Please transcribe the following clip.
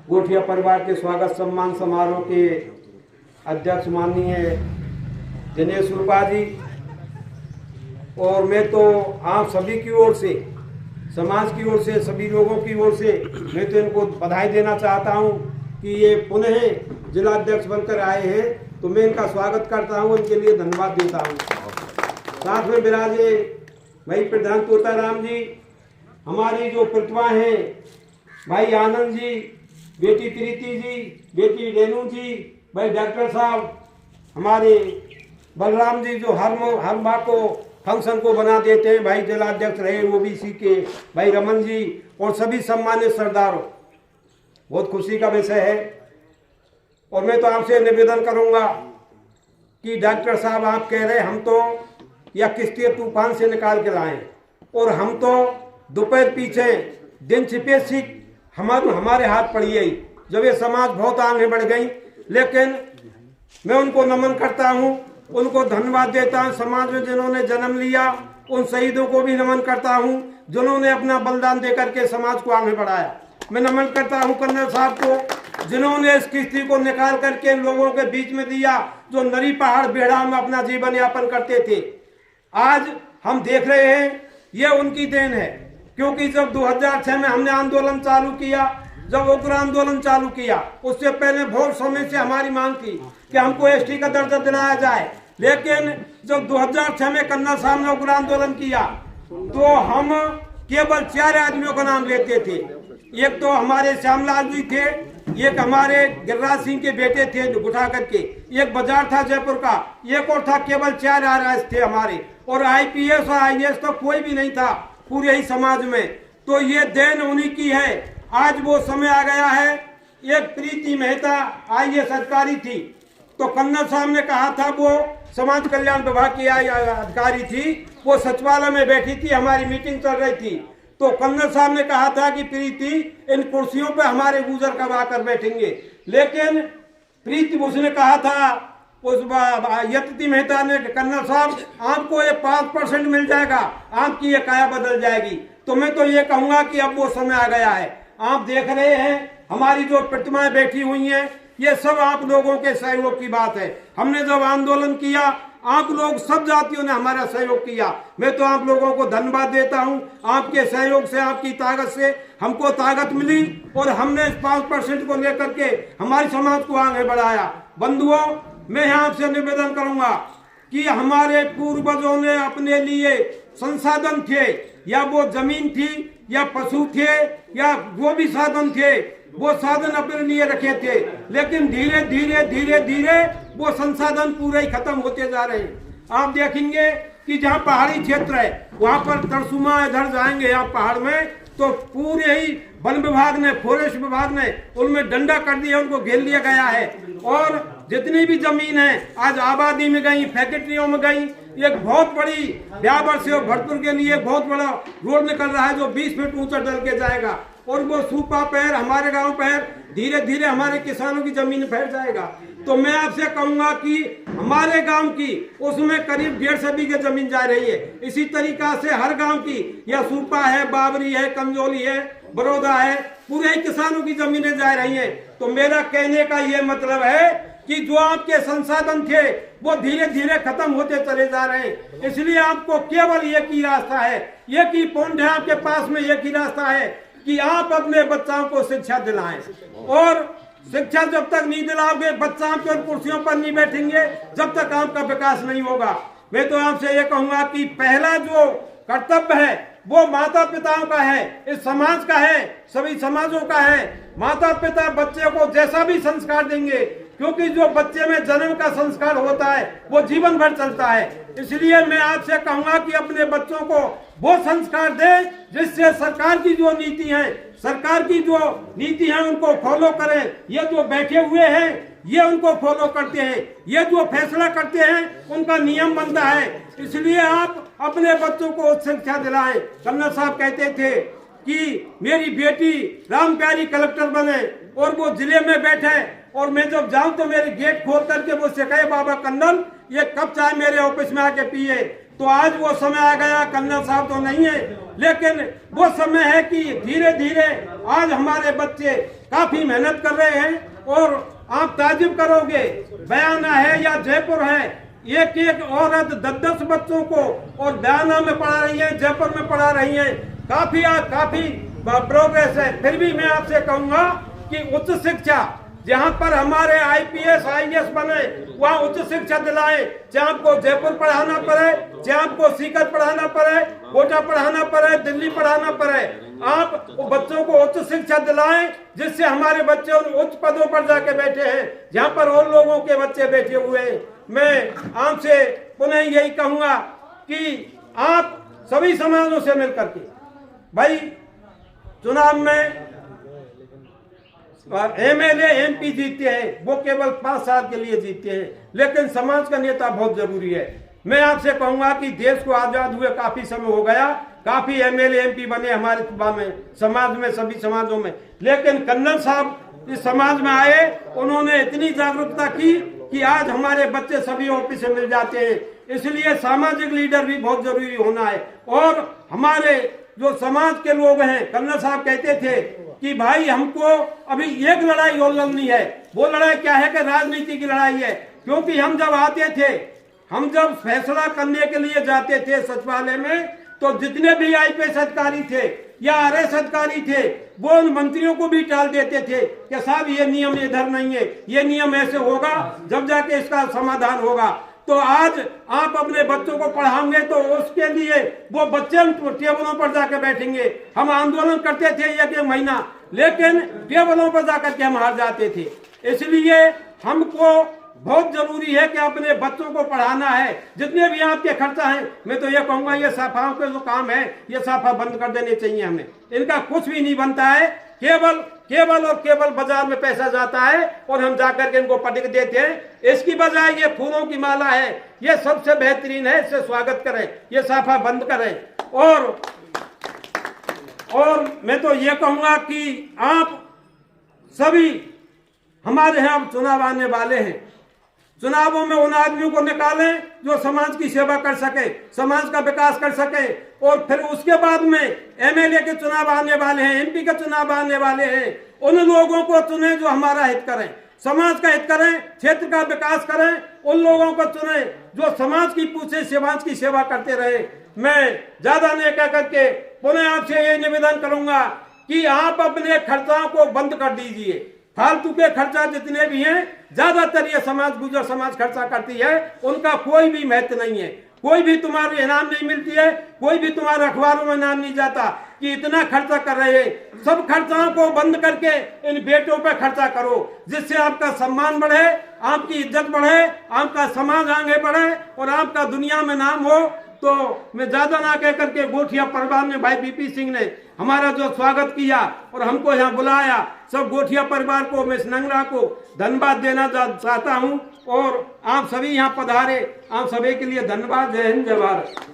गोठिया परिवार के स्वागत सम्मान समारोह के अध्यक्ष माननीय दिनेश रूपा जी, और मैं तो आप सभी की ओर से, समाज की ओर से, सभी लोगों की ओर से मैं तो इनको बधाई देना चाहता हूं कि ये पुनः जिला अध्यक्ष बनकर आए हैं, तो मैं इनका स्वागत करता हूं, इनके लिए धन्यवाद देता हूं। साथ में विराजे भाई प्रधान तोताराम जी, हमारी जो प्रतिभा हैं भाई आनंद जी, बेटी प्रीति जी, बेटी रेणु जी, भाई डॉक्टर साहब, हमारे बलराम जी जो हर माह को फंक्शन को बना देते हैं, भाई जिला अध्यक्ष रहे ओबीसी के भाई रमन जी, और सभी सम्मानित सरदारों, बहुत खुशी का विषय है। और मैं तो आपसे निवेदन करूंगा कि डॉक्टर साहब आप कह रहे हम तो या किश्ती तूफान से निकाल के लाएं, और हम तो दोपहर पीछे दिन छिपे सीख हमारे हाथ पड़ी है जब ये समाज बहुत आगे बढ़ गई। लेकिन मैं उनको नमन करता हूं, उनको धन्यवाद देता हूं। समाज में जिन्होंने जन्म लिया उन शहीदों को भी नमन करता हूं, जिन्होंने अपना बलिदान देकर के समाज को आगे बढ़ाया। मैं नमन करता हूं कर्नल साहब को, जिन्होंने इस किश्ती को निकाल करके लोगों के बीच में दिया, जो नरी पहाड़ बेड़ा में अपना जीवन यापन करते थे। आज हम देख रहे हैं ये उनकी देन है, क्योंकि जब 2006 में हमने आंदोलन चालू किया, जब उग्र आंदोलन चालू किया, उससे पहले बहुत समय से हमारी मांग थी कि हमको एसटी का दर्जा दिलाया जाए। लेकिन जब 2006 में कर्नल साहब ने उग्र आंदोलन किया तो हम केवल 4 आदमियों का नाम लेते थे। एक तो हमारे श्यामलाल जी थे, एक हमारे गिरिराज सिंह के बेटे थे उठा करके, एक बाजार था जयपुर का, एक और था। केवल 4 आरएस थे हमारे, और आईपीएस और आईएएस तो कोई भी नहीं था पूरे ही समाज में। तो ये देन उन्हीं की है। आज वो समय आ गया है। एक प्रीति मेहता आईएएस अधिकारी थी, तो कर्नल साहब ने कहा था, वो समाज कल्याण विभाग की अधिकारी थी, वो सचिवालय में बैठी थी, हमारी मीटिंग चल रही थी, तो कर्नल साहब ने कहा था कि प्रीति इन कुर्सियों पे हमारे गुजर कब आकर बैठेंगे। लेकिन प्रीति उसने कहा था, उस यति मेहता ने, कर्नल साहब आपको ये 5% मिल जाएगा, आपकी ये काया बदल जाएगी। तो मैं तो ये कहूंगा कि अब वो समय आ गया है। आप देख रहे हैं हमारी जो प्रतिमाएं बैठी हुई हैं, ये सब आप लोगों के सहयोग की बात है। हमने जब आंदोलन किया, आप लोग सब जातियों ने हमारा सहयोग किया। मैं तो आप लोगों को धन्यवाद देता हूं। आपके सहयोग से, आपकी ताकत से हमको ताकत मिली, और हमने इस 5% को लेकर के हमारे समाज को आगे बढ़ाया। बंधुओं, मैं आपसे निवेदन करूंगा कि हमारे पूर्वजों ने अपने लिए संसाधन थे, या वो जमीन थी, या पशु थे, या वो भी साधन थे, वो साधन अपने लिए रखे थे। लेकिन धीरे धीरे धीरे धीरे वो संसाधन पूरे ही खत्म होते जा रहे हैं। आप देखेंगे कि जहाँ पहाड़ी क्षेत्र है, वहाँ पर तरसुमा इधर जाएंगे आप पहाड़ में, तो पूरे ही वन विभाग ने, फॉरेस्ट विभाग ने उनमें डंडा कर दिया, उनको घेर लिया गया है। और जितनी भी जमीन है आज आबादी में गई, फैक्ट्रियों में गई। एक बहुत बड़ी ब्यावर से भरतपुर के लिए बहुत बड़ा रोड निकल रहा है, जो 20 फीट ऊंचा डल के जाएगा, और वो सूपा पैर हमारे गांव पैर धीरे धीरे हमारे किसानों की जमीन फैल जाएगा। तो मैं आपसे कहूंगा कि हमारे गांव की उसमें करीब 1.5 बीघे जमीन जा रही है। इसी तरीका से हर गांव की, या सूपा है, बाबरी है, कमजोली है, बड़ौदा है, पूरे ही किसानों की जमीनें जा रही हैं। तो मेरा कहने का ये मतलब है कि जो आपके संसाधन थे वो धीरे धीरे खत्म होते चले जा रहे हैं। इसलिए आपको केवल एक ही रास्ता है, एक ही पॉइंट है आपके पास में, एक ही रास्ता है कि आप अपने बच्चों को शिक्षा दिलाएं। और शिक्षा जब तक नहीं दिलाओगे, बच्चा आपके कुर्सियों पर नहीं बैठेंगे, जब तक आपका विकास नहीं होगा। मैं तो आपसे ये कहूंगा कि पहला जो कर्तव्य है वो माता पिताओं का है, इस समाज का है, सभी समाजों का है। माता पिता बच्चे को जैसा भी संस्कार देंगे, क्योंकि जो बच्चे में जन्म का संस्कार होता है वो जीवन भर चलता है। इसलिए मैं आपसे कहूंगा कि अपने बच्चों को वो संस्कार दें जिससे सरकार की जो नीति है उनको फॉलो करें। ये जो बैठे हुए हैं ये उनको फॉलो करते हैं, ये जो फैसला करते हैं उनका नियम बनता है। इसलिए आप अपने बच्चों को शिक्षा दिलाएं। कर्नल साहब कहते थे कि मेरी बेटी राम प्यारी कलेक्टर बने, और वो जिले में बैठे, और मैं जब जाऊं तो मेरे गेट खोल करके वो से कहे, बाबा कर्नल ये कब चाय मेरे ऑफिस में आके पिए। तो आज वो समय आ गया। कर्नल साहब तो नहीं है, लेकिन वो समय है कि धीरे धीरे आज हमारे बच्चे काफी मेहनत कर रहे हैं। और आप ताजुब करोगे, बयाना है या जयपुर है, एक एक औरत 10-10 बच्चों को और बयाना में पढ़ा रही है, जयपुर में पढ़ा रही है। काफी प्रोग्रेस है। फिर भी मैं आपसे कहूंगा कि उच्च शिक्षा, जहां पर हमारे IPS IAS बने, वहाँ उच्च शिक्षा दिलाए। चाहे आपको जयपुर पढ़ाना पड़े, चाहे आपको सीकर पढ़ाना पड़े, कोटा पढ़ाना पड़े, दिल्ली पढ़ाना पड़े, आप बच्चों को उच्च शिक्षा दिलाएं, जिससे हमारे बच्चे उन उच्च पदों पर जाके बैठे हैं जहाँ पर और लोगों के बच्चे बैठे हुए हैं। मैं आपसे पुनः यही कहूंगा कि आप सभी समाजों से मिलकर के, भाई चुनाव में MLA MP जीतते हैं, वो केवल 5 साल के लिए जीतते हैं, लेकिन समाज का नेता बहुत जरूरी है। मैं आपसे कहूंगा कि देश को आजाद हुए काफी समय हो गया, काफी MLA MP बने हमारे में, समाज में, सभी समाजों में, लेकिन कर्नल साहब इस समाज में आए, उन्होंने इतनी जागरूकता की कि आज हमारे बच्चे सभी ऑफिस में मिल जाते हैं। इसलिए सामाजिक लीडर भी बहुत जरूरी होना है। और हमारे जो समाज के लोग हैं, कर्नल साहब कहते थे कि भाई हमको अभी एक लड़ाई और लड़नी है। वो लड़ाई क्या है कि राजनीति की लड़ाई है। क्योंकि हम जब आते थे, हम जब फैसला करने के लिए जाते थे सचिवालय में, तो जितने भी IPS अधिकारी थे या RS अधिकारी थे, वो उन मंत्रियों को भी टाल देते थे कि साहब ये नियम इधर नहीं है, ये नियम ऐसे होगा, जब जाके इसका समाधान होगा। तो आज आप अपने बच्चों को पढ़ाएंगे तो उसके लिए वो बच्चे टेबलों पर जाकर बैठेंगे। हम आंदोलन करते थे 1 महीना, लेकिन टेबलों पर जाकर के हम हार जाते थे। इसलिए हमको बहुत जरूरी है कि अपने बच्चों को पढ़ाना है। जितने भी आपके खर्चा है, मैं तो ये कहूंगा ये साफाओं के जो काम है, ये साफा बंद कर देने चाहिए हमें। इनका कुछ भी नहीं बनता है, केवल बाजार में पैसा जाता है और हम जाकर के इनको पटक देते हैं। इसकी बजाय ये फूलों की माला है, ये सबसे बेहतरीन है, इससे स्वागत करें, ये साफा बंद करें। और मैं तो ये कहूंगा कि आप सभी, हमारे यहाँ चुनाव आने वाले हैं, चुनावों में उन आदमियों को निकालें जो समाज की सेवा कर सके, समाज का विकास कर सके। और फिर उसके बाद में MLA के चुनाव आने वाले हैं, MP के चुनाव आने वाले हैं, उन लोगों को चुने जो हमारा हित करें, समाज का हित करें, क्षेत्र का विकास करें। उन लोगों को चुने जो समाज की पूछे, समाज की सेवा करते रहे। मैं ज्यादा नहीं कह करके पुनः आपसे ये निवेदन करूंगा कि आप अपने खर्चाओं को बंद कर दीजिए। फालतू के खर्चा जितने भी हैं, ज्यादातर ये समाज, गुजर समाज खर्चा करती है, उनका कोई भी महत्व नहीं है। कोई भी तुम्हारे इनाम नहीं मिलती है, कोई भी तुम्हारे अखबारों में नाम नहीं जाता कि इतना खर्चा कर रहे हैं। सब खर्चाओं को बंद करके इन बेटों पर खर्चा करो, जिससे आपका सम्मान बढ़े, आपकी इज्जत बढ़े, आपका समाज आगे बढ़े और आपका दुनिया में नाम हो। तो मैं ज्यादा ना कह करके गोठिया परिवार में भाई BP सिंह ने हमारा जो स्वागत किया और हमको यहाँ बुलाया, सब गोठिया परिवार को, मैं नंगरा को धन्यवाद देना चाहता हूँ। और आप सभी यहाँ पधारे, आप सभी के लिए धन्यवाद। जय हिंद, जय भारत।